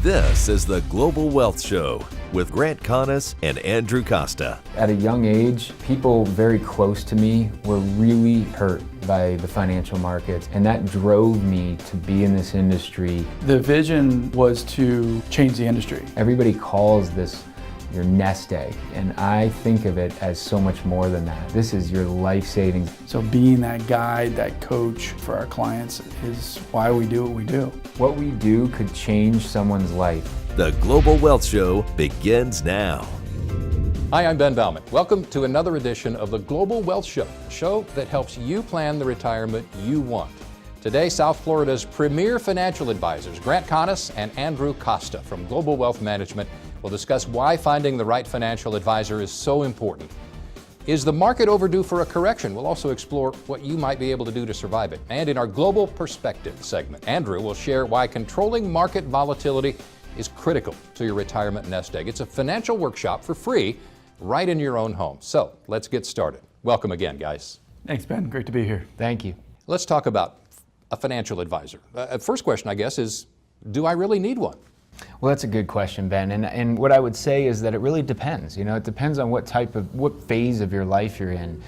This is the Global Wealth Show with Grant Connis and Andrew Costa. At a young age, people very close to me were really hurt by the financial markets, and that drove me to be in this industry. The vision was to change the industry. Everybody calls this your nest egg, and I think of it as so much more than that. This is your life savings. So being that guide, that coach for our clients is why we do what we do. What we do could change someone's life. The Global Wealth Show begins now. Hi, I'm Ben Bauman. Welcome to another edition of the Global Wealth Show, a show that helps you plan the retirement you want. Today, South Florida's premier financial advisors, Grant Connis and Andrew Costa from Global Wealth Management, will discuss why finding the right financial advisor is so important. Is the market overdue for a correction? We'll also explore what you might be able to do to survive it. And in our Global Perspective segment, Andrew will share why controlling market volatility is critical to your retirement nest egg. It's a financial workshop for free right in your own home. So let's get started. Welcome again, guys. Thanks, Ben. Great to be here. Thank you. Let's talk about a financial advisor. First question, I guess, is do I really need one? Well, that's a good question, Ben. And what I would say is that it really depends. You know, it depends on what phase of your life you're in.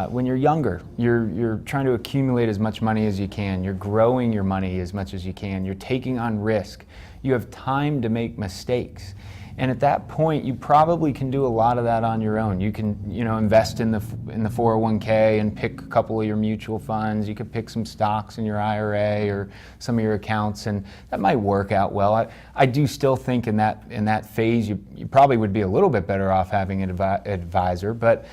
When you're younger, you're trying to accumulate as much money as you can. You're growing your money as much as you can. You're taking on risk. You have time to make mistakes. And at that point, you probably can do a lot of that on your own. You can, invest in the 401k and pick a couple of your mutual funds. You could pick some stocks in your IRA or some of your accounts, and that might work out well. I do still think in that phase, you probably would be a little bit better off having an advisor. But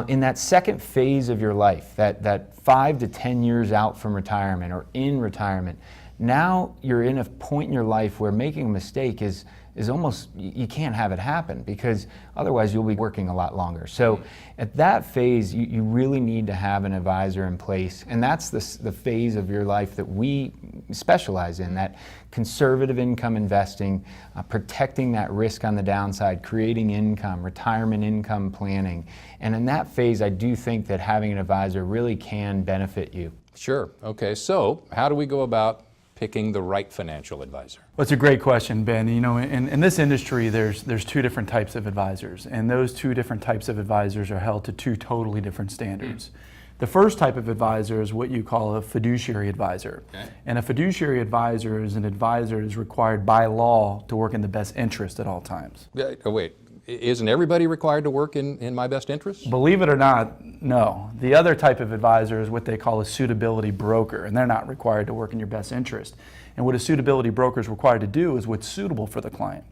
in that second phase of your life, that 5 to 10 years out from retirement or in retirement, now you're in a point in your life where making a mistake is almost, you can't have it happen, because otherwise you'll be working a lot longer. So at that phase, you really need to have an advisor in place, and that's the phase of your life that we specialize in, that conservative income investing, protecting that risk on the downside, creating income, retirement income planning. And in that phase, I do think that having an advisor really can benefit you. Sure. Okay. So how do we go about picking the right financial advisor? Well, it's a great question, Ben. You know, in this industry, there's two different types of advisors, and those two different types of advisors are held to two totally different standards. The first type of advisor is what you call a fiduciary advisor. Okay. And a fiduciary advisor is an advisor that is required by law to work in the best interest at all times. Wait, isn't everybody required to work in my best interest? Believe it or not, no. The other type of advisor is what they call a suitability broker, and they're not required to work in your best interest. And what a suitability broker is required to do is what's suitable for the client.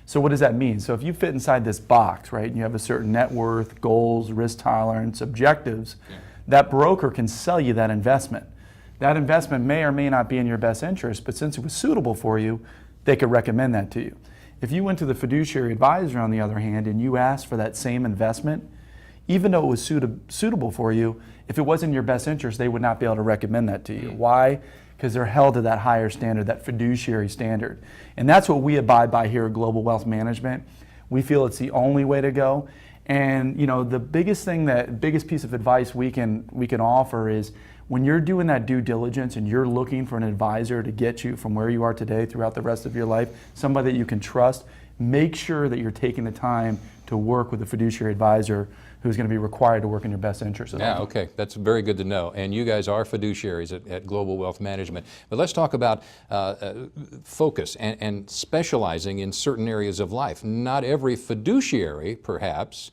So what does that mean? So if you fit inside this box, right, and you have a certain net worth, goals, risk tolerance, objectives, that broker can sell you that investment. That investment may or may not be in your best interest, but since it was suitable for you, they could recommend that to you. If you went to the fiduciary advisor, on the other hand, and you asked for that same investment, even though it was suitable for you, if it wasn't in your best interest, they would not be able to recommend that to you. Why? Because they're held to that higher standard, that fiduciary standard. And that's what we abide by here at Global Wealth Management. We feel it's the only way to go. And the biggest piece of advice we can offer is, when you're doing that due diligence and you're looking for an advisor to get you from where you are today throughout the rest of your life, somebody that you can trust, make sure that you're taking the time to work with a fiduciary advisor who's going to be required to work in your best interest. Yeah, okay, that's very good to know. And you guys are fiduciaries at Global Wealth Management. But let's talk about focus and specializing in certain areas of life. Not every fiduciary, perhaps,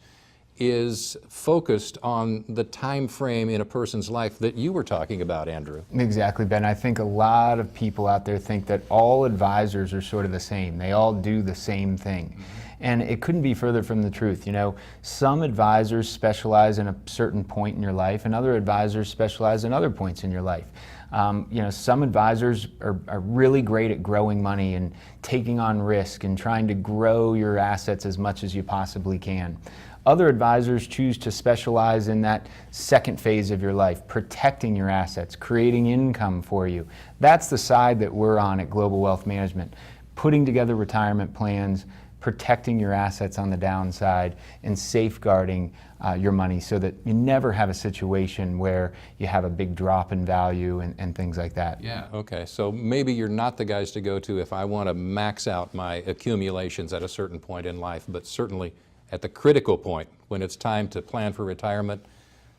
is focused on the time frame in a person's life that you were talking about, Andrew. Exactly, Ben. I think a lot of people out there think that all advisors are sort of the same. They all do the same thing. And it couldn't be further from the truth. Some advisors specialize in a certain point in your life, and other advisors specialize in other points in your life. Some advisors are really great at growing money and taking on risk and trying to grow your assets as much as you possibly can. Other advisors choose to specialize in that second phase of your life, protecting your assets, creating income for you. That's the side that we're on at Global Wealth Management, putting together retirement plans, protecting your assets on the downside and safeguarding your money so that you never have a situation where you have a big drop in value and things like that. Yeah, okay. So maybe you're not the guys to go to if I want to max out my accumulations at a certain point in life, but certainly at the critical point when it's time to plan for retirement,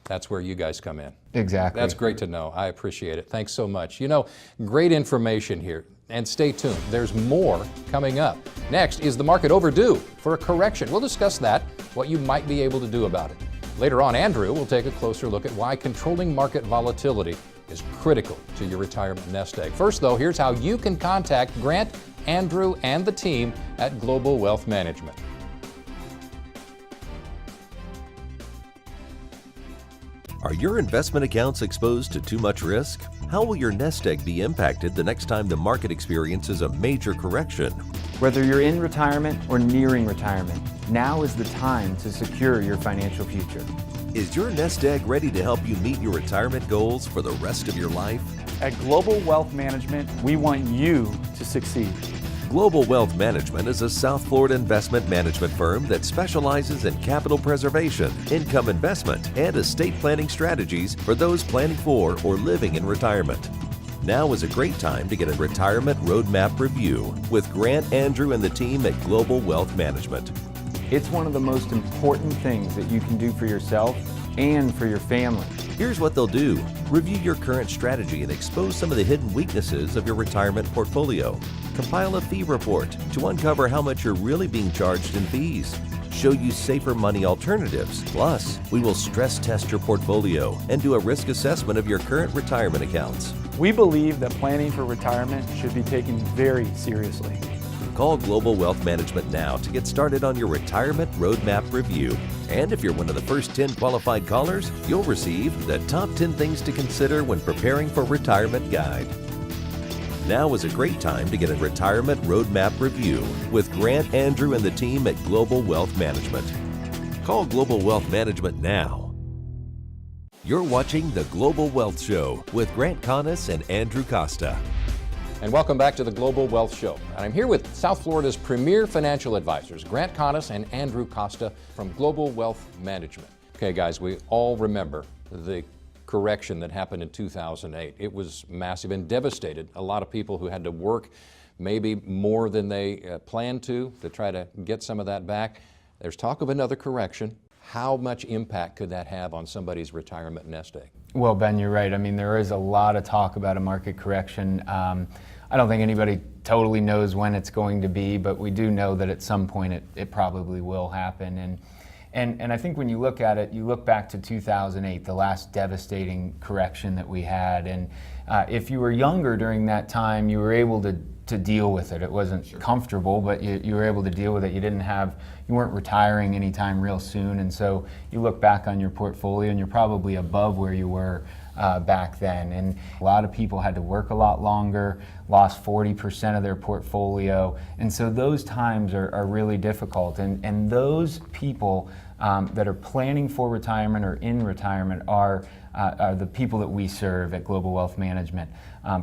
that's where you guys come in. Exactly. That's great to know. I appreciate it. Thanks so much. You know, great information here. And stay tuned. There's more coming up. Next, is the market overdue for a correction? We'll discuss that, what you might be able to do about it. Later on, Andrew will take a closer look at why controlling market volatility is critical to your retirement nest egg. First, though, here's how you can contact Grant, Andrew, and the team at Global Wealth Management. Are your investment accounts exposed to too much risk? How will your nest egg be impacted the next time the market experiences a major correction? Whether you're in retirement or nearing retirement, now is the time to secure your financial future. Is your nest egg ready to help you meet your retirement goals for the rest of your life? At Global Wealth Management, we want you to succeed. Global Wealth Management is a South Florida investment management firm that specializes in capital preservation, income investment, and estate planning strategies for those planning for or living in retirement. Now is a great time to get a retirement roadmap review with Grant, Andrew, and the team at Global Wealth Management. It's one of the most important things that you can do for yourself and for your family. Here's what they'll do. Review your current strategy and expose some of the hidden weaknesses of your retirement portfolio. Compile a fee report to uncover how much you're really being charged in fees. Show you safer money alternatives. Plus, we will stress test your portfolio and do a risk assessment of your current retirement accounts. We believe that planning for retirement should be taken very seriously. Call Global Wealth Management now to get started on your retirement roadmap review. And if you're one of the first 10 qualified callers, you'll receive the top 10 things to consider when preparing for retirement guide. Now is a great time to get a retirement roadmap review with Grant, Andrew, and the team at Global Wealth Management. Call Global Wealth Management now. You're watching The Global Wealth Show with Grant Connis and Andrew Costa. And welcome back to the Global Wealth Show. And I'm here with South Florida's premier financial advisors, Grant Connis and Andrew Costa from Global Wealth Management. Okay, guys, we all remember the correction that happened in 2008. It was massive and devastated a lot of people who had to work maybe more than they planned to try to get some of that back. There's talk of another correction. How much impact could that have on somebody's retirement nest egg? Well, Ben, you're right. I mean, there is a lot of talk about a market correction. I don't think anybody totally knows when it's going to be, but we do know that at some point it probably will happen. And I think when you look at it, you look back to 2008, the last devastating correction that we had. And if you were younger during that time, you were able to deal with it. It wasn't comfortable, but you were able to deal with it. You weren't retiring anytime real soon. And so you look back on your portfolio and you're probably above where you were back then. And a lot of people had to work a lot longer, lost 40% of their portfolio. And so those times are really difficult. And those people that are planning for retirement or in retirement are the people that we serve at Global Wealth Management,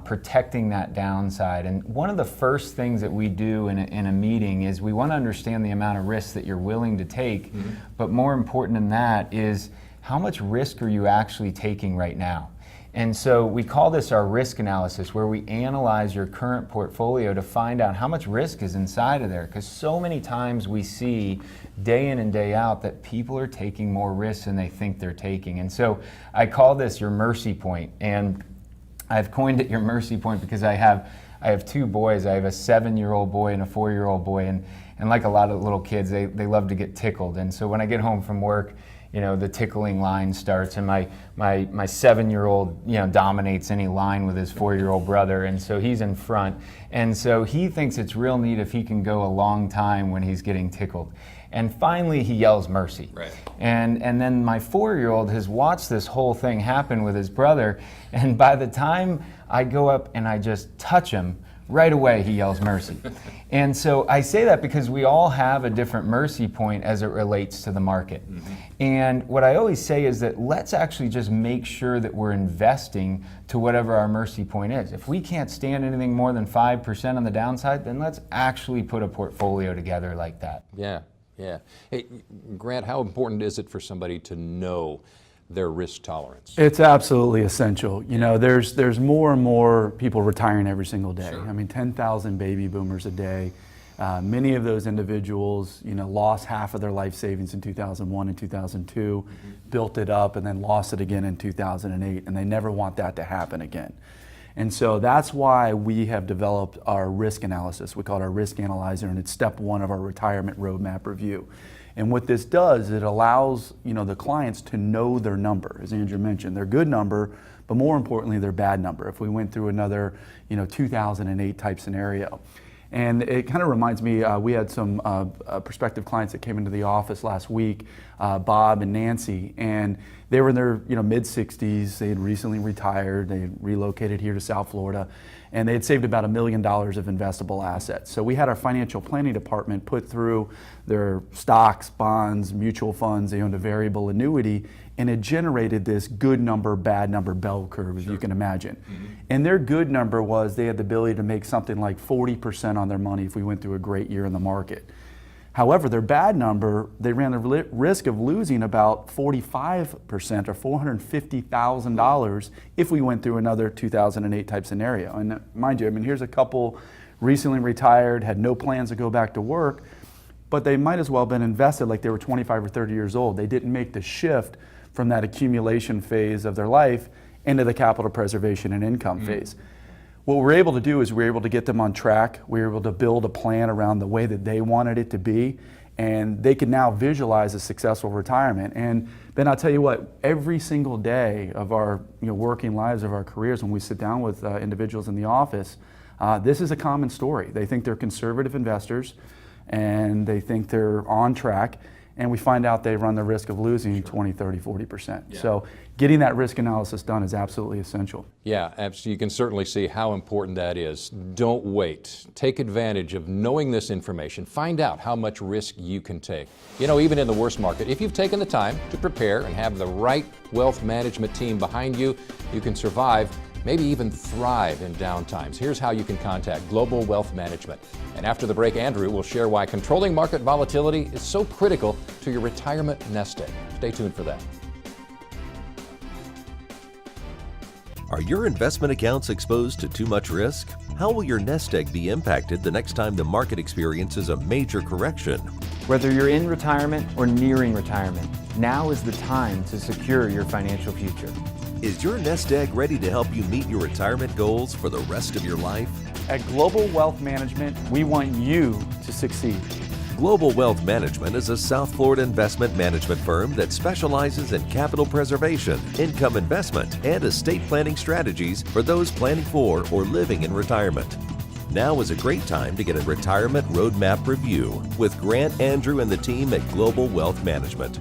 protecting that downside. And one of the first things that we do in a meeting is we want to understand the amount of risk that you're willing to take, but more important than that is how much risk are you actually taking right now? And so we call this our risk analysis, where we analyze your current portfolio to find out how much risk is inside of there. Because so many times we see day in and day out that people are taking more risks than they think they're taking. And so I call this your mercy point. And I've coined it your mercy point because I have two boys. I have a 7-year-old boy and a 4-year-old boy. And like a lot of little kids, they love to get tickled. And so when I get home from work, you know, the tickling line starts, and my 7-year-old, you know, dominates any line with his 4-year-old brother, and so he's in front. And so he thinks it's real neat if he can go a long time when he's getting tickled. And finally he yells mercy. Right. And then my 4-year-old has watched this whole thing happen with his brother, and by the time I go up and I just touch him right away he yells mercy. And so I say that because we all have a different mercy point as it relates to the market. And what I always say is that let's actually just make sure that we're investing to whatever our mercy point is. If we can't stand anything more than 5% on the downside, then let's actually put a portfolio together like that. Yeah, yeah. Hey, Grant, how important is it for somebody to know their risk tolerance? It's absolutely essential. You know, there's more and more people retiring every single day. Sure. I mean, 10,000 baby boomers a day. Many of those individuals, you know, lost half of their life savings in 2001 and 2002, built it up, and then lost it again in 2008, and they never want that to happen again. And so that's why we have developed our risk analysis. We call it our risk analyzer, and it's step one of our retirement roadmap review. And what this does, it allows, you know, the clients to know their number, as Andrew mentioned, their good number, but more importantly, their bad number. If we went through another, you know, 2008 type scenario. And it kind of reminds me, we had some prospective clients that came into the office last week, Bob and Nancy, and they were in their, you know, mid-60s. They had recently retired. They had relocated here to South Florida, and they had saved about $1 million of investable assets. So we had our financial planning department put through their stocks, bonds, mutual funds. They owned a variable annuity, and it generated this good number, bad number bell curve, as you can imagine. And their good number was they had the ability to make something like 40% on their money if we went through a great year in the market. However, their bad number, they ran the risk of losing about 45% or $450,000 if we went through another 2008 type scenario. And mind you, I mean, here's a couple recently retired, had no plans to go back to work, but they might as well have been invested like they were 25 or 30 years old. They didn't make the shift from that accumulation phase of their life into the capital preservation and income phase. What we're able to do is we're able to get them on track. We're able to build a plan around the way that they wanted it to be, and they can now visualize a successful retirement. And Ben, I'll tell you what, every single day of our, you know, working lives, of our careers, when we sit down with individuals in the office, this is a common story. They think they're conservative investors, and they think they're on track, and we find out they run the risk of losing 20, 30, 40%. Yeah. So getting that risk analysis done is absolutely essential. Yeah, absolutely. You can certainly see how important that is. Don't wait. Take advantage of knowing this information. Find out how much risk you can take. You know, even in the worst market, if you've taken the time to prepare and have the right wealth management team behind you, you can survive, maybe even thrive in down times. Here's how you can contact Global Wealth Management. And after the break, Andrew will share why controlling market volatility is so critical to your retirement nest egg. Stay tuned for that. Are your investment accounts exposed to too much risk? How will your nest egg be impacted the next time the market experiences a major correction? Whether you're in retirement or nearing retirement, now is the time to secure your financial future. Is your nest egg ready to help you meet your retirement goals for the rest of your life? At Global Wealth Management, we want you to succeed. Global Wealth Management is a South Florida investment management firm that specializes in capital preservation, income investment, and estate planning strategies for those planning for or living in retirement. Now is a great time to get a retirement roadmap review with Grant, Andrew, and the team at Global Wealth Management.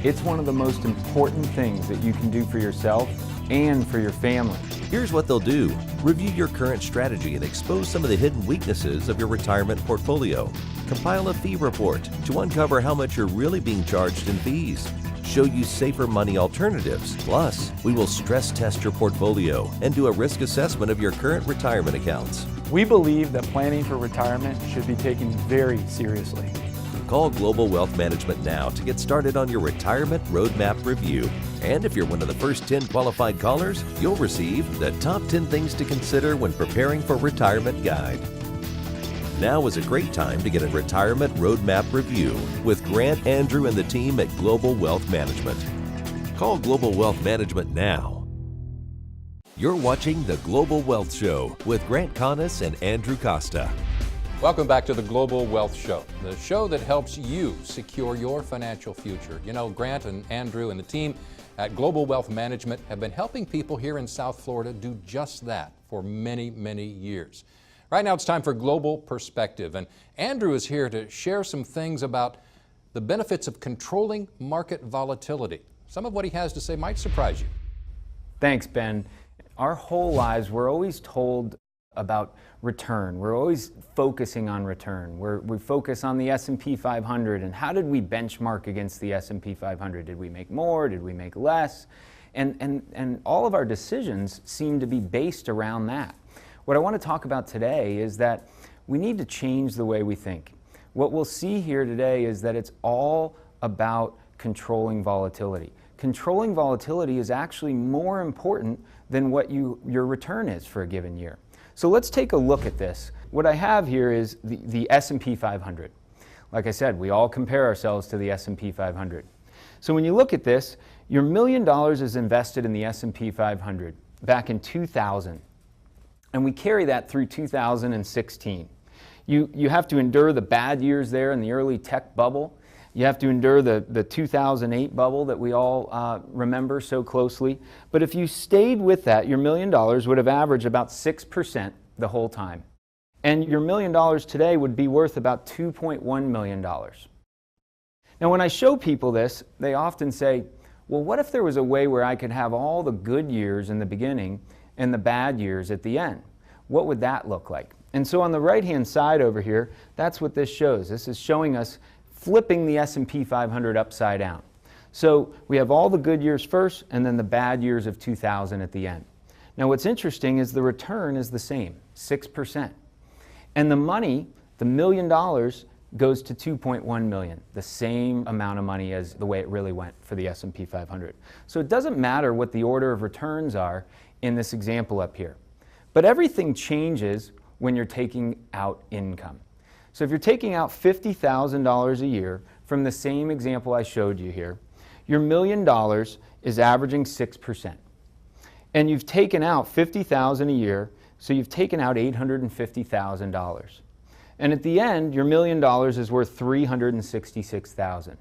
It's one of the most important things that you can do for yourself and for your family. Here's what they'll do. Review your current strategy and expose some of the hidden weaknesses of your retirement portfolio. Compile a fee report to uncover how much you're really being charged in fees. Show you safer money alternatives. Plus, we will stress test your portfolio and do a risk assessment of your current retirement accounts. We believe that planning for retirement should be taken very seriously. Call Global Wealth Management now to get started on your retirement roadmap review. And if you're one of the first 10 qualified callers, you'll receive the top 10 things to consider when preparing for retirement guide. Now is a great time to get a retirement roadmap review with Grant, Andrew, and the team at Global Wealth Management. Call Global Wealth Management now. You're watching The Global Wealth Show with Grant Connis and Andrew Costa. Welcome back to the Global Wealth Show, the show that helps you secure your financial future. You know, Grant and Andrew and the team at Global Wealth Management have been helping people here in South Florida do just that for many, many years. Right now it's time for Global Perspective, and Andrew is here to share some things about the benefits of controlling market volatility. Some of what he has to say might surprise you. Thanks, Ben. Our whole lives, we're always told about return. We're always focusing on return. We focus on the S&P 500 and how did we benchmark against the S&P 500? Did we make more? Did we make less? And all of our decisions seem to be based around that. What I want to talk about today is that we need to change the way we think. What we'll see here today is that it's all about controlling volatility. Controlling volatility is actually more important than what your return is for a given year. So let's take a look at this. What I have here is the S&P 500. Like I said, we all compare ourselves to the S&P 500. So when you look at this, your $1 million is invested in the S&P 500 back in 2000. And we carry that through 2016. You have to endure the bad years there in the early tech bubble. You have to endure the 2008 bubble that we all remember so closely. But if you stayed with that, your $1 million would have averaged about 6% the whole time. And your $1 million today would be worth about $2.1 million. Now when I show people this, they often say, well, what if there was a way where I could have all the good years in the beginning and the bad years at the end? What would that look like? And so on the right-hand side over here, that's what this shows. This is showing us flipping the S&P 500 upside down. So we have all the good years first and then the bad years of 2000 at the end. Now what's interesting is the return is the same, 6%. And the money, the $1 million, goes to 2.1 million, the same amount of money as the way it really went for the S&P 500. So it doesn't matter what the order of returns are in this example up here. But everything changes when you're taking out income. So if you're taking out $50,000 a year from the same example I showed you here, your $1 million is averaging 6%. And you've taken out $50,000 a year, so you've taken out $850,000. And at the end, your $1 million is worth $366,000.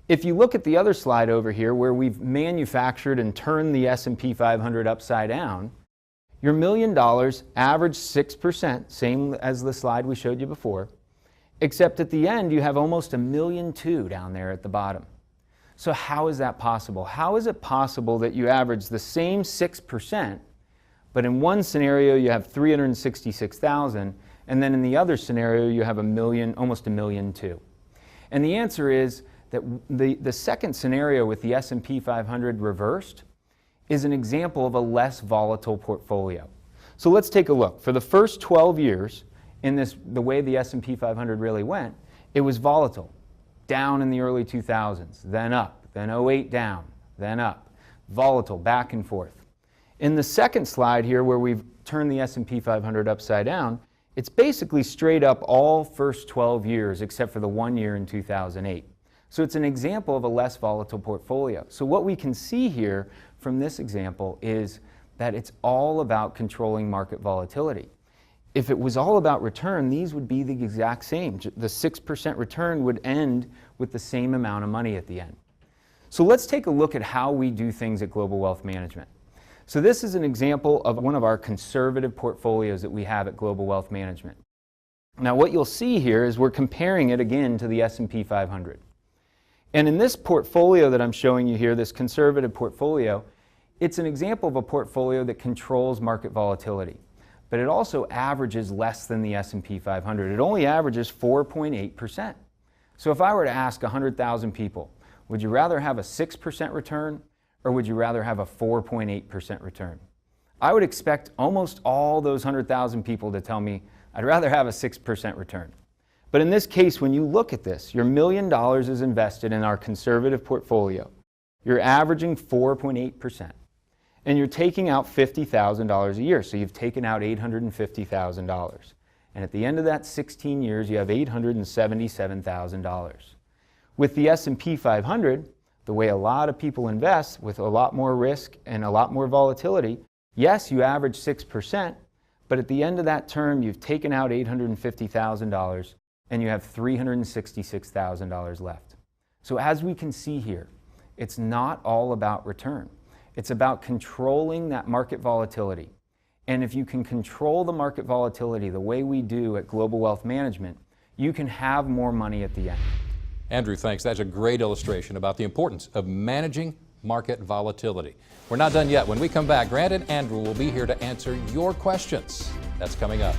If you look at the other slide over here where we've manufactured and turned the S&P 500 upside down, your $1 million averaged 6%, same as the slide we showed you before, except at the end you have almost $1.2 million down there at the bottom. So how is that possible? How is it possible that you average the same 6%, but in one scenario you have $366,000, and then in the other scenario you have almost $1.2 million? And the answer is that the second scenario with the S&P 500 reversed is an example of a less volatile portfolio. So let's take a look. For the first 12 years, in the way the S&P 500 really went, it was volatile. Down in the early 2000s, then up, then 08 down, then up. Volatile, back and forth. In the second slide here where we've turned the S&P 500 upside down, it's basically straight up all first 12 years except for the 1 year in 2008. So it's an example of a less volatile portfolio. So what we can see here from this example is that it's all about controlling market volatility. If it was all about return, these would be the exact same. The 6% return would end with the same amount of money at the end. So let's take a look at how we do things at Global Wealth Management. So this is an example of one of our conservative portfolios that we have at Global Wealth Management. Now what you'll see here is we're comparing it again to the S&P 500. And in this portfolio that I'm showing you here, this conservative portfolio, it's an example of a portfolio that controls market volatility. But it also averages less than the S&P 500. It only averages 4.8%. So if I were to ask 100,000 people, would you rather have a 6% return or would you rather have a 4.8% return? I would expect almost all those 100,000 people to tell me, I'd rather have a 6% return. But in this case, when you look at this, your $1 million is invested in our conservative portfolio. You're averaging 4.8%. And you're taking out $50,000 a year, so you've taken out $850,000. And at the end of that 16 years, you have $877,000. With the S&P 500, the way a lot of people invest, with a lot more risk and a lot more volatility, yes, you average 6%, but at the end of that term, you've taken out $850,000 and you have $366,000 left. So as we can see here, it's not all about return. It's about controlling that market volatility. And if you can control the market volatility the way we do at Global Wealth Management, you can have more money at the end. Andrew, thanks. That's a great illustration about the importance of managing market volatility. We're not done yet. When we come back, Grant and Andrew will be here to answer your questions. That's coming up.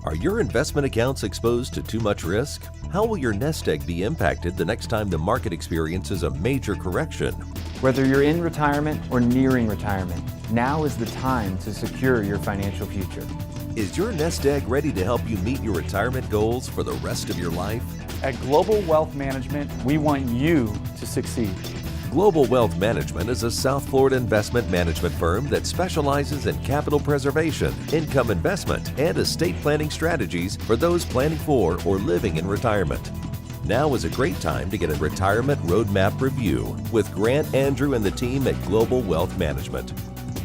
Are your investment accounts exposed to too much risk? How will your nest egg be impacted the next time the market experiences a major correction? Whether you're in retirement or nearing retirement, now is the time to secure your financial future. Is your nest egg ready to help you meet your retirement goals for the rest of your life? At Global Wealth Management, we want you to succeed. Global Wealth Management is a South Florida investment management firm that specializes in capital preservation, income investment, and estate planning strategies for those planning for or living in retirement. Now is a great time to get a retirement roadmap review with Grant, Andrew, and the team at Global Wealth Management.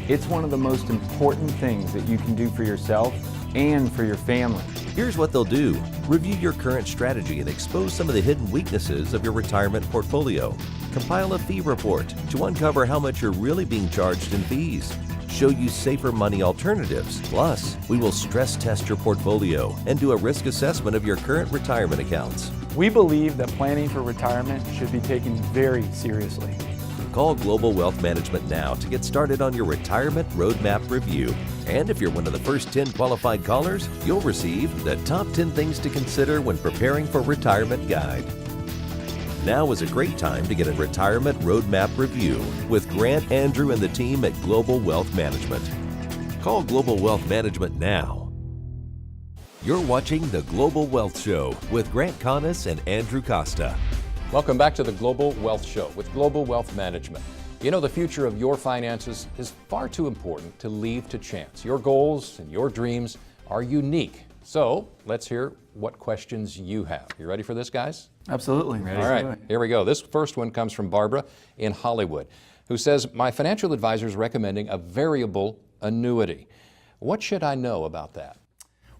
It's one of the most important things that you can do for yourself and for your family. Here's what they'll do. Review your current strategy and expose some of the hidden weaknesses of your retirement portfolio. Compile a fee report to uncover how much you're really being charged in fees. Show you safer money alternatives. Plus, we will stress test your portfolio and do a risk assessment of your current retirement accounts. We believe that planning for retirement should be taken very seriously. Call Global Wealth Management now to get started on your retirement roadmap review. And if you're one of the first 10 qualified callers, you'll receive the top 10 things to consider when preparing for retirement guide. Now is a great time to get a retirement roadmap review with Grant, Andrew, and the team at Global Wealth Management. Call Global Wealth Management now. You're watching The Global Wealth Show with Grant Connis and Andrew Costa. Welcome back to the Global Wealth Show with Global Wealth Management. You know, the future of your finances is far too important to leave to chance. Your goals and your dreams are unique. So let's hear what questions you have. You ready for this, guys? Absolutely. All right, here we go. This first one comes from Barbara in Hollywood, who says, my financial advisor is recommending a variable annuity. What should I know about that?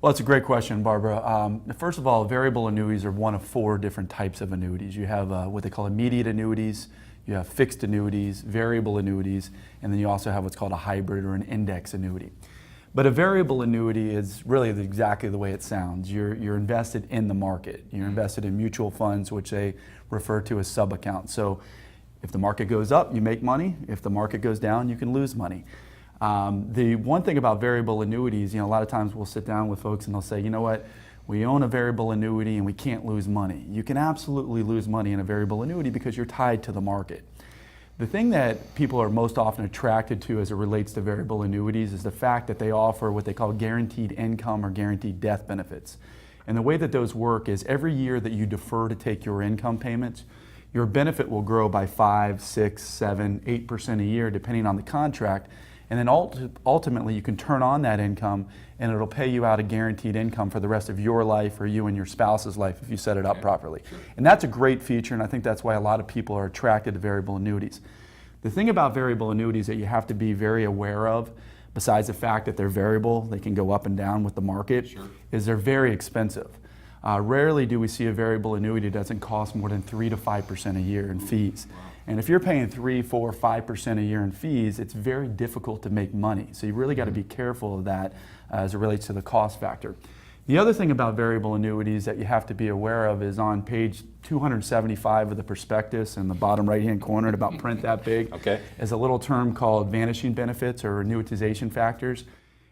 Well, it's a great question, Barbara. First of all, variable annuities are one of 4 different types of annuities. You have what they call immediate annuities, you have fixed annuities, variable annuities, and then you also have what's called a hybrid or an index annuity. But a variable annuity is really exactly the way it sounds. You're invested in the market. You're invested in mutual funds, which they refer to as sub-accounts. So if the market goes up, you make money. If the market goes down, you can lose money. The one thing about variable annuities, a lot of times we'll sit down with folks and they'll say, you know what, we own a variable annuity and we can't lose money. You can absolutely lose money in a variable annuity because you're tied to the market. The thing that people are most often attracted to as it relates to variable annuities is the fact that they offer what they call guaranteed income or guaranteed death benefits. And the way that those work is every year that you defer to take your income payments, your benefit will grow by 5, 6, 7, 8% a year depending on the contract. And then ultimately you can turn on that income and it'll pay you out a guaranteed income for the rest of your life or you and your spouse's life if you set it up properly. Sure. And that's a great feature, and I think that's why a lot of people are attracted to variable annuities. The thing about variable annuities that you have to be very aware of, besides the fact that they're variable, they can go up and down with the market, sure, is they're very expensive. Rarely do we see a variable annuity that doesn't cost more than 3 to 5% a year in fees. Wow. And if you're paying 3, 4, 5% a year in fees, it's very difficult to make money. So you really got to be careful of that as it relates to the cost factor. The other thing about variable annuities that you have to be aware of is on page 275 of the prospectus in the bottom right-hand corner, at about print that big, okay, is a little term called vanishing benefits or annuitization factors.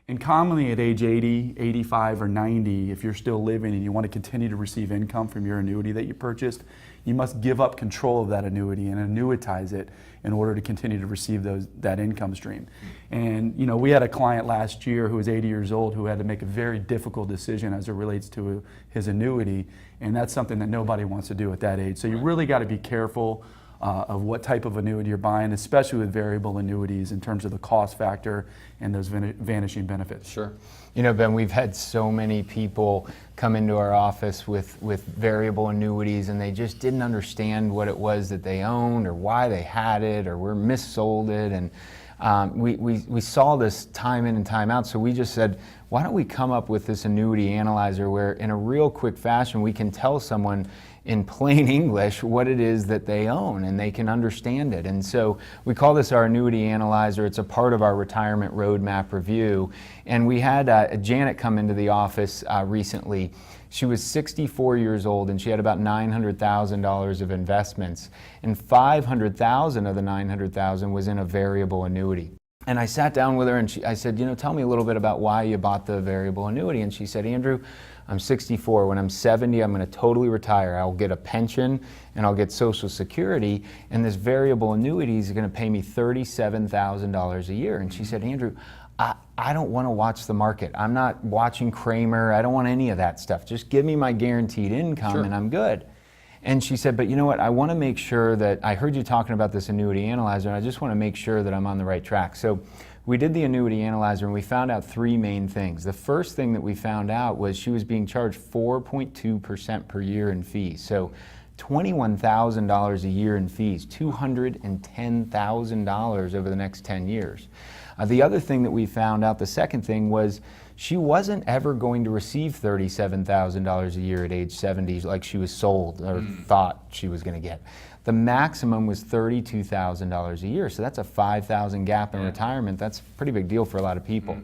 And commonly at age 80, 85, or 90, if you're still living and you want to continue to receive income from your annuity that you purchased, you must give up control of that annuity and annuitize it in order to continue to receive that income stream. And we had a client last year who was 80 years old who had to make a very difficult decision as it relates to his annuity, and that's something that nobody wants to do at that age. So you really got to be careful of what type of annuity you're buying, especially with variable annuities in terms of the cost factor and those vanishing benefits. Sure. Ben, we've had so many people come into our office with variable annuities and they just didn't understand what it was that they owned or why they had it or were missold it. And we saw this time in and time out, so we just said, why don't we come up with this annuity analyzer where in a real quick fashion we can tell someone in plain English what it is that they own and they can understand it. And so we call this our annuity analyzer. It's a part of our retirement roadmap review. And we had Janet come into the office recently. She was 64 years old and she had about $900,000 of investments, and $500,000 of the $900,000 was in a variable annuity. And I sat down with her and I said, you know, tell me a little bit about why you bought the variable annuity. And she said, Andrew, I'm 64. When I'm 70, I'm going to totally retire. I'll get a pension and I'll get Social Security, and this variable annuity is going to pay me $37,000 a year. And she said, Andrew, I don't want to watch the market. I'm not watching Kramer. I don't want any of that stuff. Just give me my guaranteed income and I'm good. And she said, but you know what, I want to make sure that, I heard you talking about this annuity analyzer, and I just want to make sure that I'm on the right track. So we did the annuity analyzer and we found out three main things. The first thing that we found out was she was being charged 4.2% per year in fees. So $21,000 a year in fees, $210,000 over the next 10 years. The other thing that we found out, the second thing, was she wasn't ever going to receive $37,000 a year at age 70 like she was sold or thought she was going to get. The maximum was $32,000 a year, so that's a $5,000 gap in retirement. That's a pretty big deal for a lot of people.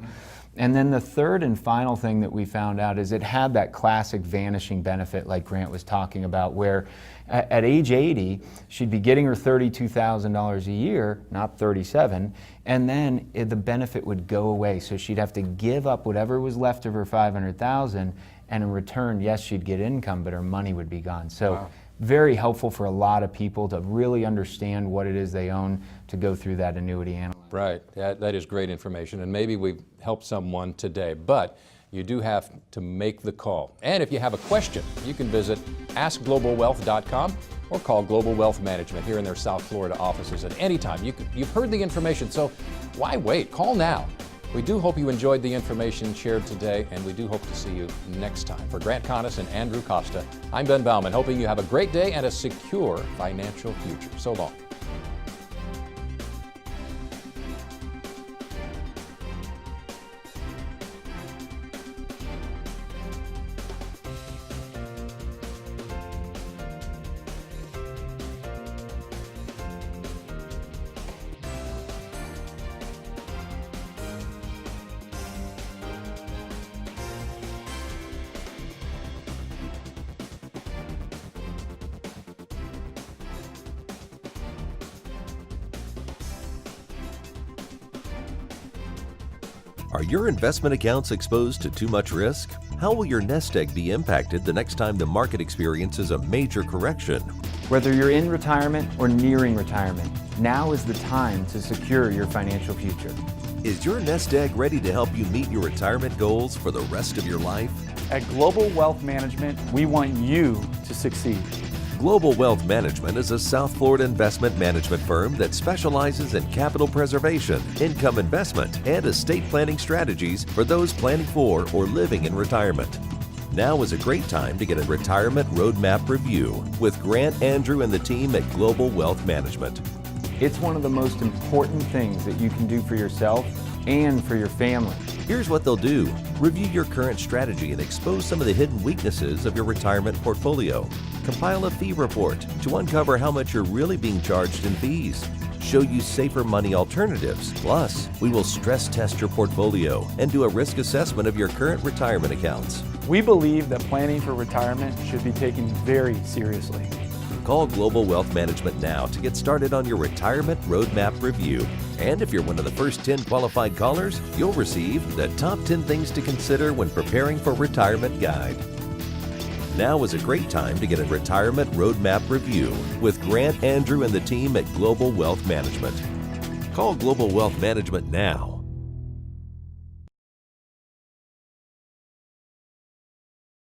And then the third and final thing that we found out is it had that classic vanishing benefit like Grant was talking about, where at age 80, she'd be getting her $32,000 a year, not 37, and then the benefit would go away. So she'd have to give up whatever was left of her $500,000, and in return, yes, she'd get income, but her money would be gone. So very helpful for a lot of people to really understand what it is they own to go through that annuity analysis. Right, that is great information, and maybe we've helped someone today, but you do have to make the call. And if you have a question, you can visit askglobalwealth.com or call Global Wealth Management here in their South Florida offices at any time. You've heard the information, so why wait? Call now. We do hope you enjoyed the information shared today, and we do hope to see you next time. For Grant Connis and Andrew Costa, I'm Ben Bauman, hoping you have a great day and a secure financial future. So long. Are your investment accounts exposed to too much risk? How will your nest egg be impacted the next time the market experiences a major correction? Whether you're in retirement or nearing retirement, now is the time to secure your financial future. Is your nest egg ready to help you meet your retirement goals for the rest of your life? At Global Wealth Management, we want you to succeed. Global Wealth Management is a South Florida investment management firm that specializes in capital preservation, income investment, and estate planning strategies for those planning for or living in retirement. Now is a great time to get a retirement roadmap review with Grant, Andrew, and the team at Global Wealth Management. It's one of the most important things that you can do for yourself and for your family. Here's what they'll do. Review your current strategy and expose some of the hidden weaknesses of your retirement portfolio. Compile a fee report to uncover how much you're really being charged in fees. Show you safer money alternatives. Plus, we will stress test your portfolio and do a risk assessment of your current retirement accounts. We believe that planning for retirement should be taken very seriously. Call Global Wealth Management now to get started on your retirement roadmap review. And if you're one of the first 10 qualified callers, you'll receive the top 10 things to consider when preparing for retirement guide. Now is a great time to get a retirement roadmap review with Grant, Andrew, and the team at Global Wealth Management. Call Global Wealth Management now.